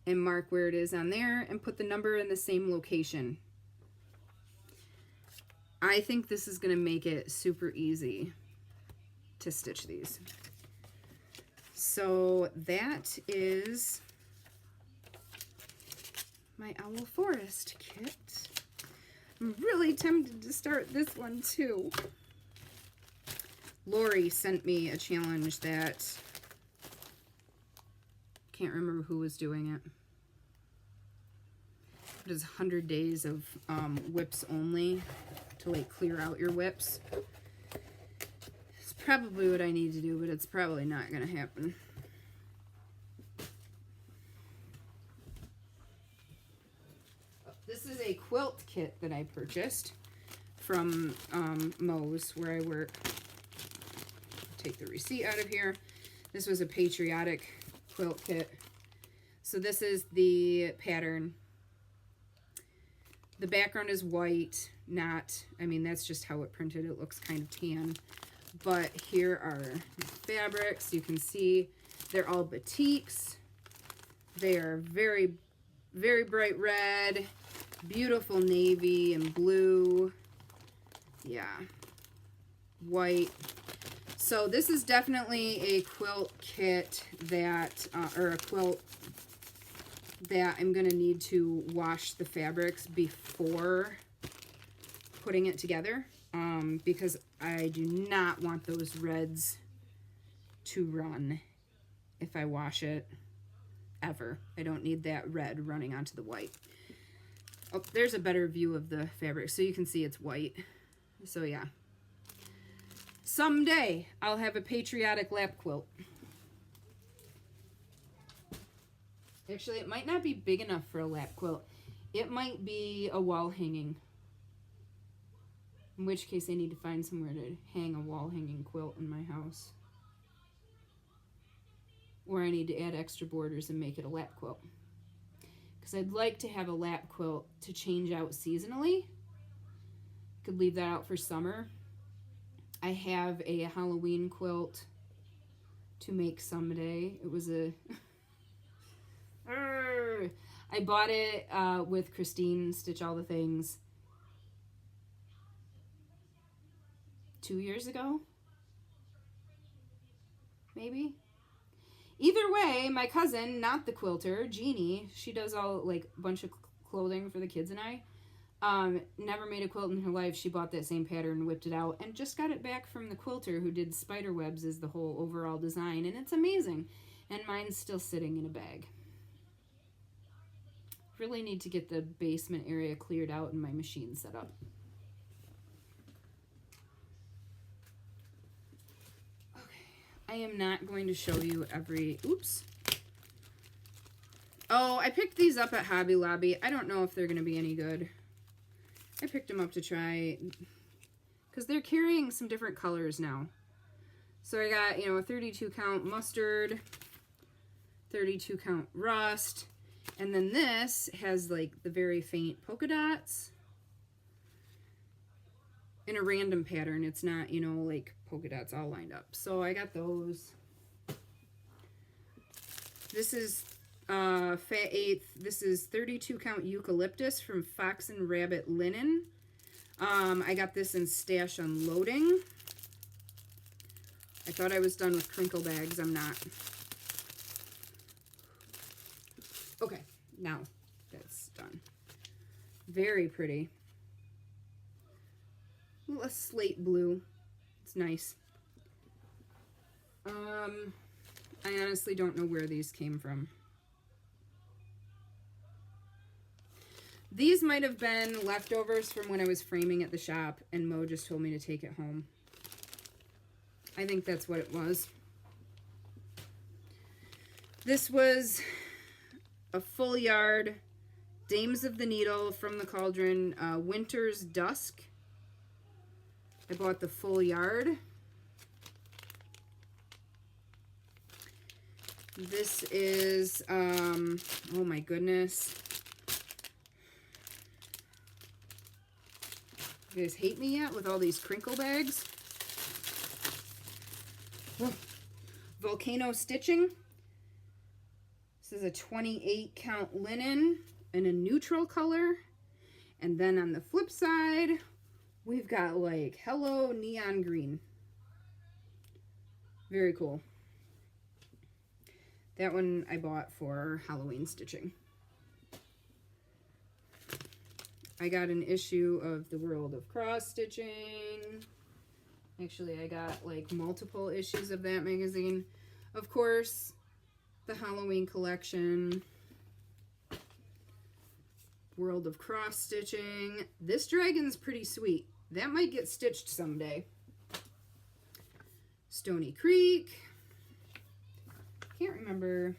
Speaker 1: and mark where it is on there and put the number in the same location. I think this is going to make it super easy to stitch these. So that is my Owl Forest kit. I'm really tempted to start this one too. Lori sent me a challenge that can't remember who was doing it. It is 100 days of whips only to like clear out your whips. It's probably what I need to do, but it's probably not going to happen. This is a quilt kit that I purchased from Moe's, where I work. Take the receipt out of here. This was a patriotic quilt kit. So this is the pattern. The background is white, not, I mean, that's just how it printed. It looks kind of tan. But here are the fabrics. You can see they're all batiks. They are very, very bright red, beautiful navy and blue. Yeah, white. So this is definitely a quilt kit that, or a quilt that I'm going to need to wash the fabrics before putting it together, because I do not want those reds to run if I wash it, ever. I don't need that red running onto the white. Oh, there's a better view of the fabric, so you can see it's white. So yeah. Someday I'll have a patriotic lap quilt. Actually, it might not be big enough for a lap quilt. It might be a wall hanging. In which case I need to find somewhere to hang a wall hanging quilt in my house. Or I need to add extra borders and make it a lap quilt. Because I'd like to have a lap quilt to change out seasonally. Could leave that out for summer. I have a Halloween quilt to make someday. It was a... I bought it with Christine, Stitch All the Things, 2 years ago, maybe. Either way, my cousin, not the quilter, Jeannie, she does all like a bunch of clothing for the kids and I, never made a quilt in her life. She bought that same pattern, whipped it out, and just got it back from the quilter who did spider webs as the whole overall design, and it's amazing. And mine's still sitting in a bag. Really need to get the basement area cleared out and my machine set up. Okay, I am not going to show you every, oops. Oh, I picked these up at Hobby Lobby. I don't know if they're going to be any good. I picked them up to try, because they're carrying some different colors now. So I got, you know, a 32 count mustard, 32 count rust, and then this has like the very faint polka dots in a random pattern. It's not, you know, like polka dots all lined up. So I got those. This is Fat Eighth. This is 32 count eucalyptus from Fox and Rabbit Linen. I got this in Stash Unloading. I thought I was done with crinkle bags. I'm not. Okay, now that's done. Very pretty. A slate blue. It's nice. I honestly don't know where these came from. These might have been leftovers from when I was framing at the shop and Mo just told me to take it home. I think that's what it was. This was a full yard Dames of the Needle from the Cauldron Winter's Dusk. I bought the full yard. This is, oh my goodness. You guys hate me yet with all these crinkle bags? Oh, volcano stitching. This is a 28 count linen in a neutral color. And then on the flip side, we've got like hello neon green. Very cool. That one I bought for Halloween stitching. I got an issue of the World of Cross Stitching. Actually, I got like multiple issues of that magazine. Of course, the Halloween collection. World of Cross Stitching. This dragon's pretty sweet. That might get stitched someday. Stony Creek. Can't remember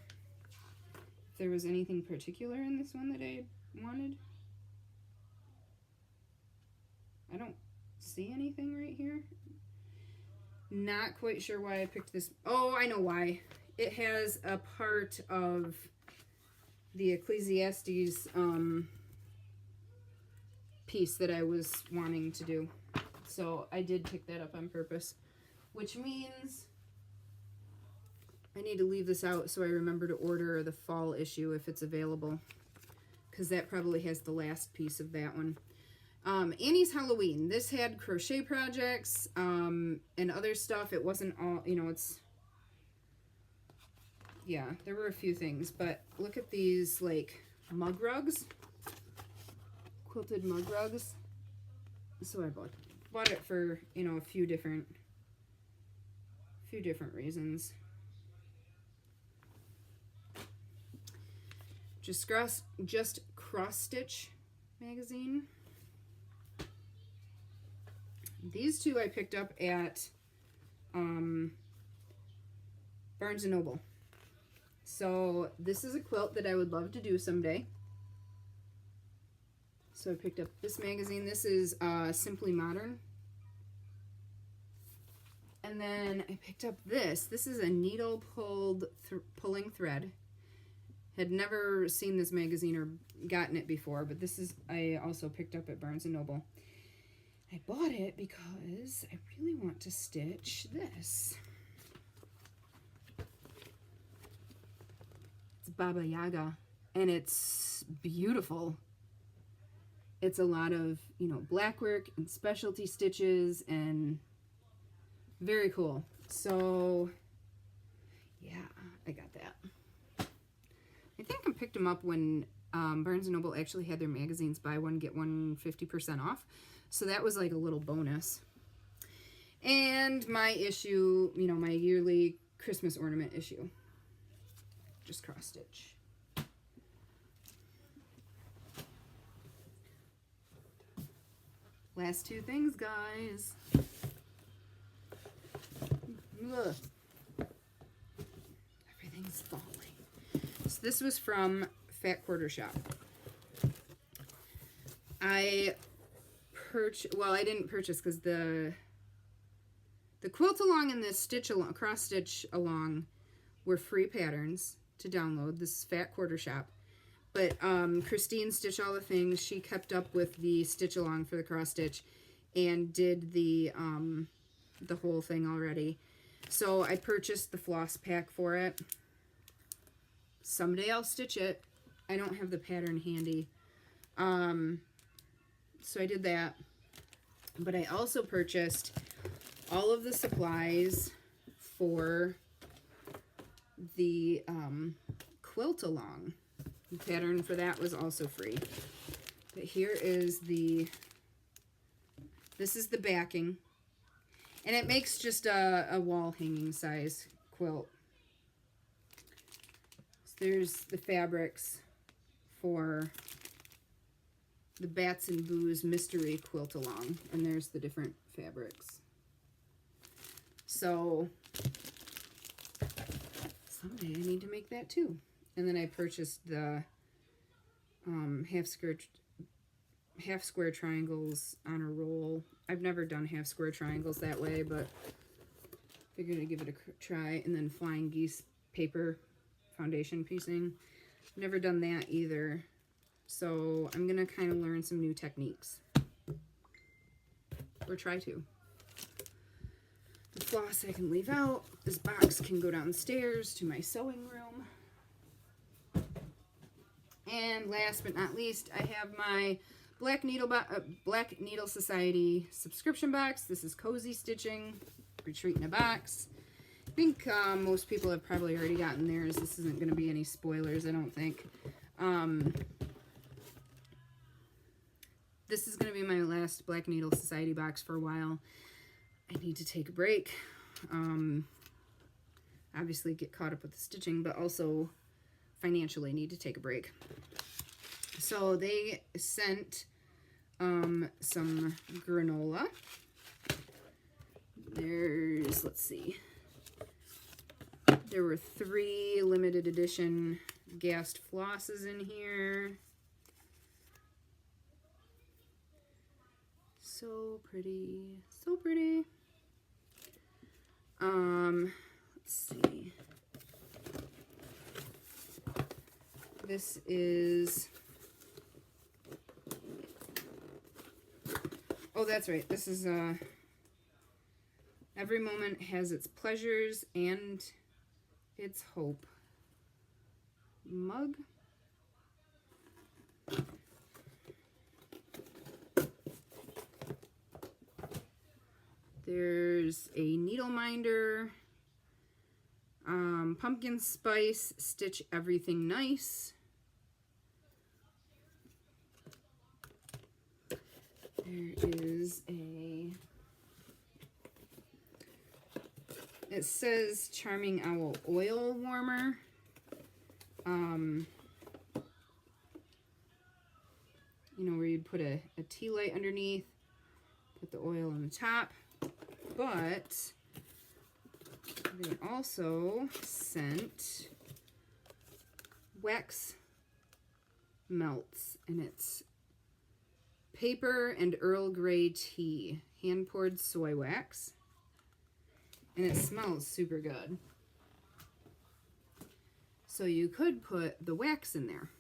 Speaker 1: if there was anything particular in this one that I wanted. I don't see anything right here. Not quite sure why I picked this. Oh, I know why. It has a part of the Ecclesiastes piece that I was wanting to do. So I did pick that up on purpose, which means I need to leave this out so I remember to order the fall issue if it's available, because that probably has the last piece of that one. Annie's Halloween. This had crochet projects and other stuff. It wasn't all, you know, it's, yeah, there were a few things, but look at these like mug rugs, quilted mug rugs. So I bought it for, you know, a few different reasons. Just Cross Stitch magazine. These two I picked up at Barnes & Noble. So this is a quilt that I would love to do someday. So I picked up this magazine. This is Simply Modern. And then I picked up this. This is a needle pulling thread. Had never seen this magazine or gotten it before, but this is, I also picked up at Barnes & Noble. I bought it because I really want to stitch this. It's Baba Yaga, and it's beautiful. It's a lot of, you know, black work and specialty stitches, and very cool. So, yeah, I got that. I think I picked them up when Barnes & Noble actually had their magazines buy one, get one 50% off. So that was like a little bonus. And my issue, you know, my yearly Christmas ornament issue. Just cross stitch. Last two things, guys. Ugh. Everything's falling. So this was from Fat Quarter Shop. Well, I didn't purchase because the quilt along and the stitch along, cross stitch along, were free patterns to download. This is Fat Quarter Shop, but Christine Stitch All the Things, she kept up with the stitch along for the cross stitch and did the whole thing already. So I purchased the floss pack for it. Someday I'll stitch it. I don't have the pattern handy. So I did that, but I also purchased all of the supplies for the quilt along. The pattern for that was also free. But here is this is the backing, and it makes just a wall hanging size quilt. So there's the fabrics for the Bats and Booze Mystery Quilt Along, and there's the different fabrics. So someday I need to make that too. And then I purchased the half square triangles on a roll. I've never done half square triangles that way, but figured I'd give it a try. And then Flying Geese paper foundation piecing. Never done that either. So I'm going to kind of learn some new techniques. Or try to. The floss I can leave out. This box can go downstairs to my sewing room. And last but not least, I have my Black Needle Society subscription box. This is Cozy Stitching, Retreat in a Box. I think most people have probably already gotten theirs. This isn't going to be any spoilers, I don't think. This is going to be my last Black Needle Society box for a while. I need to take a break. Obviously get caught up with the stitching, but also financially need to take a break. So they sent some granola. There's, let's see, there were 3 limited edition gassed flosses in here. So pretty, so pretty. Let's see. This is, oh, that's right. This is every moment has its pleasures and its hope mug. There's a needle minder, pumpkin spice, stitch everything nice. There is a, it says Charming Owl oil warmer. You know, where you'd put a tea light underneath, put the oil on the top. But they also sent wax melts, and it's paper and Earl Grey tea, hand poured soy wax, and it smells super good. So you could put the wax in there.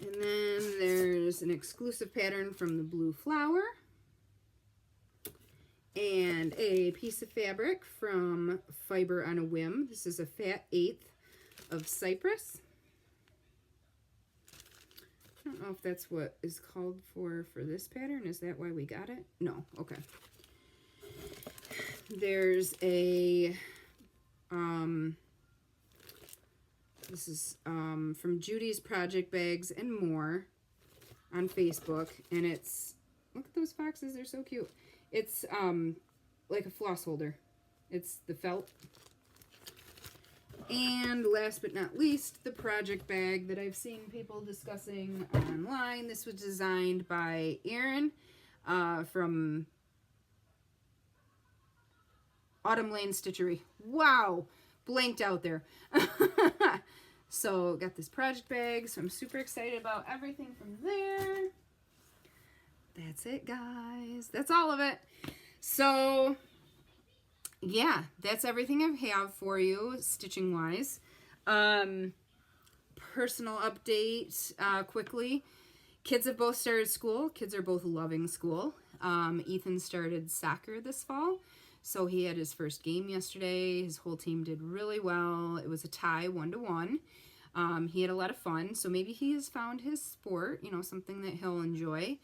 Speaker 1: And then there's an exclusive pattern from the Blue Flower. And a piece of fabric from Fiber on a Whim. This is a fat 1/8 of cypress. I don't know if that's what is called for this pattern. Is that why we got it? No. Okay. There's a, this is from Judy's Project Bags and More on Facebook. And it's, look at those foxes. They're so cute. It's like a floss holder. It's the felt. And last but not least, the project bag that I've seen people discussing online. This was designed by Erin from Autumn Lane Stitchery. Wow, blanked out there. So got this project bag, so I'm super excited about everything from there. That's it, guys. That's all of it. So, yeah, that's everything I have for you, stitching-wise. Personal update, quickly. Kids have both started school. Kids are both loving school. Ethan started soccer this fall, so he had his first game yesterday. His whole team did really well. It was a tie, 1-1. He had a lot of fun, so maybe he has found his sport, you know, something that he'll enjoy.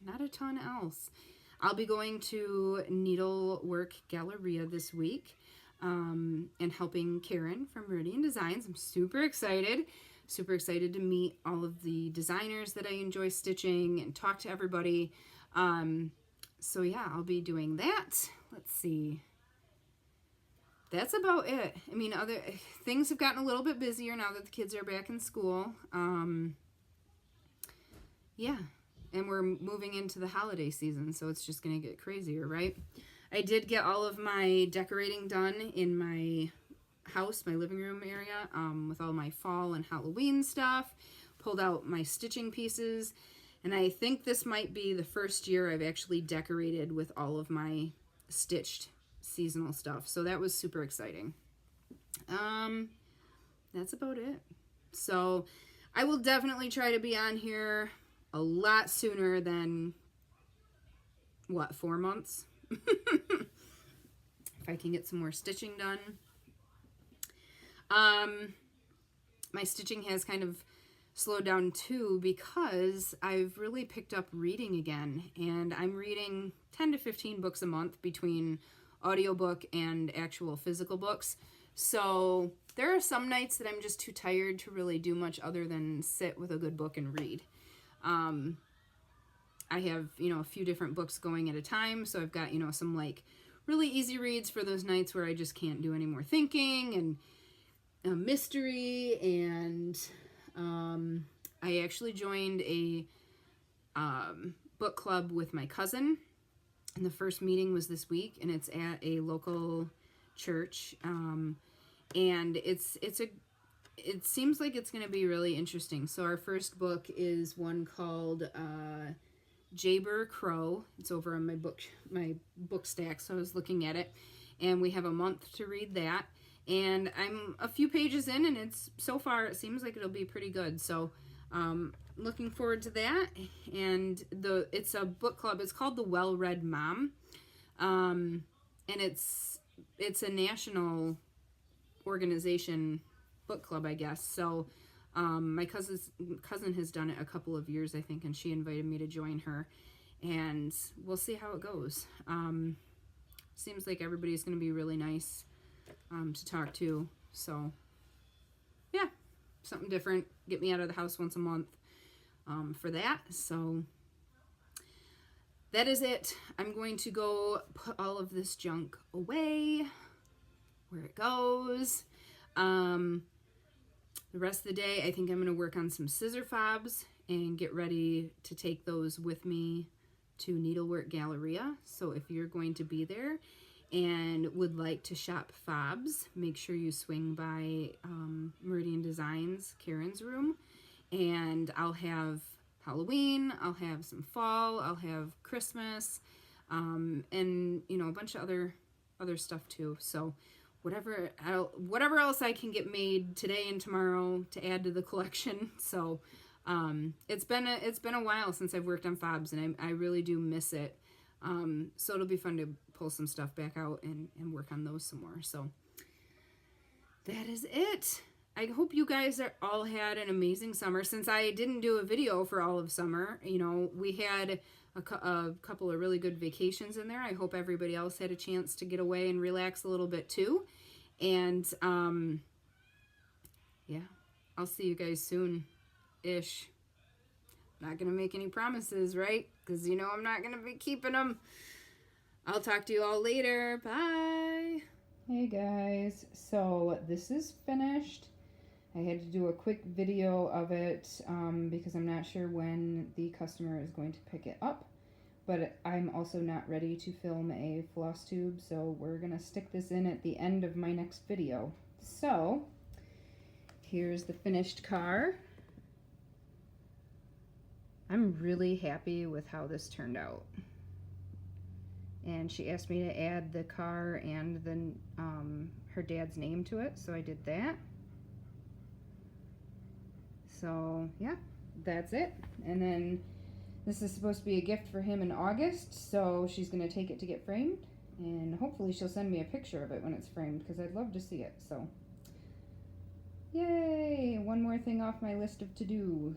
Speaker 1: Not a ton else. I'll be going to Needlework Galleria this week and helping Karen from Meridian Designs. I'm super excited. Super excited to meet all of the designers that I enjoy stitching and talk to everybody. So yeah, I'll be doing that. Let's see. That's about it. I mean, other things have gotten a little bit busier now that the kids are back in school. Yeah, and we're moving into the holiday season, so it's just going to get crazier, right? I did get all of my decorating done in my house, my living room area, with all my fall and Halloween stuff. Pulled out my stitching pieces, and I think this might be the first year I've actually decorated with all of my stitched seasonal stuff. So that was super exciting. That's about it. So I will definitely try to be on here a lot sooner than, what, 4 months? If I can get some more stitching done. My stitching has kind of slowed down too because I've really picked up reading again, and I'm reading 10 to 15 books a month between audiobook and actual physical books. So there are some nights that I'm just too tired to really do much other than sit with a good book and read. I have, a few different books going at a time. So I've got, some like really easy reads for those nights where I just can't do any more thinking, and a mystery. And I actually joined a book club with my cousin. And the first meeting was this week, and it's at a local church. And it seems like it's going to be really interesting. So our first book is one called Jayber Crow. It's over on my book stack, so I was looking at it, and we have a month to read that. And I'm a few pages in, and so far it seems like it'll be pretty good. So looking forward to that. And it's a book club. It's called the Well-Read Mom, and it's a national organization book club, I guess. So my cousin has done it a couple of years, I think, and she invited me to join her, and we'll see how it goes. Seems like everybody's going to be really nice to talk to. So yeah, something different. Get me out of the house once a month for that. So that is it. I'm going to go put all of this junk away where it goes. The rest of the day, I think I'm going to work on some scissor fobs and get ready to take those with me to Needlework Galleria. So if you're going to be there and would like to shop fobs, make sure you swing by Meridian Designs, Karen's room. And I'll have Halloween, I'll have some fall, I'll have Christmas, and a bunch of other stuff too. So whatever else I can get made today and tomorrow to add to the collection. So it's been a while since I've worked on fobs, and I really do miss it. So it'll be fun to pull some stuff back out and work on those some more. So that is it. I hope you guys all had an amazing summer. Since I didn't do a video for all of summer, we had a couple of really good vacations in there. I hope everybody else had a chance to get away and relax a little bit too. And yeah, I'll see you guys soon-ish. Not gonna make any promises, right? Because I'm not gonna be keeping them. I'll talk to you all later. Bye. Hey guys, so this is finished. I had to do a quick video of it because I'm not sure when the customer is going to pick it up, but I'm also not ready to film a floss tube, so we're gonna stick this in at the end of my next video. So here's the finished car. I'm really happy with how this turned out. And she asked me to add the car and then her dad's name to it, so I did that. So yeah, that's it. And then this is supposed to be a gift for him in August, so she's gonna take it to get framed, and hopefully she'll send me a picture of it when it's framed, because I'd love to see it. So yay, one more thing off my list of to-do.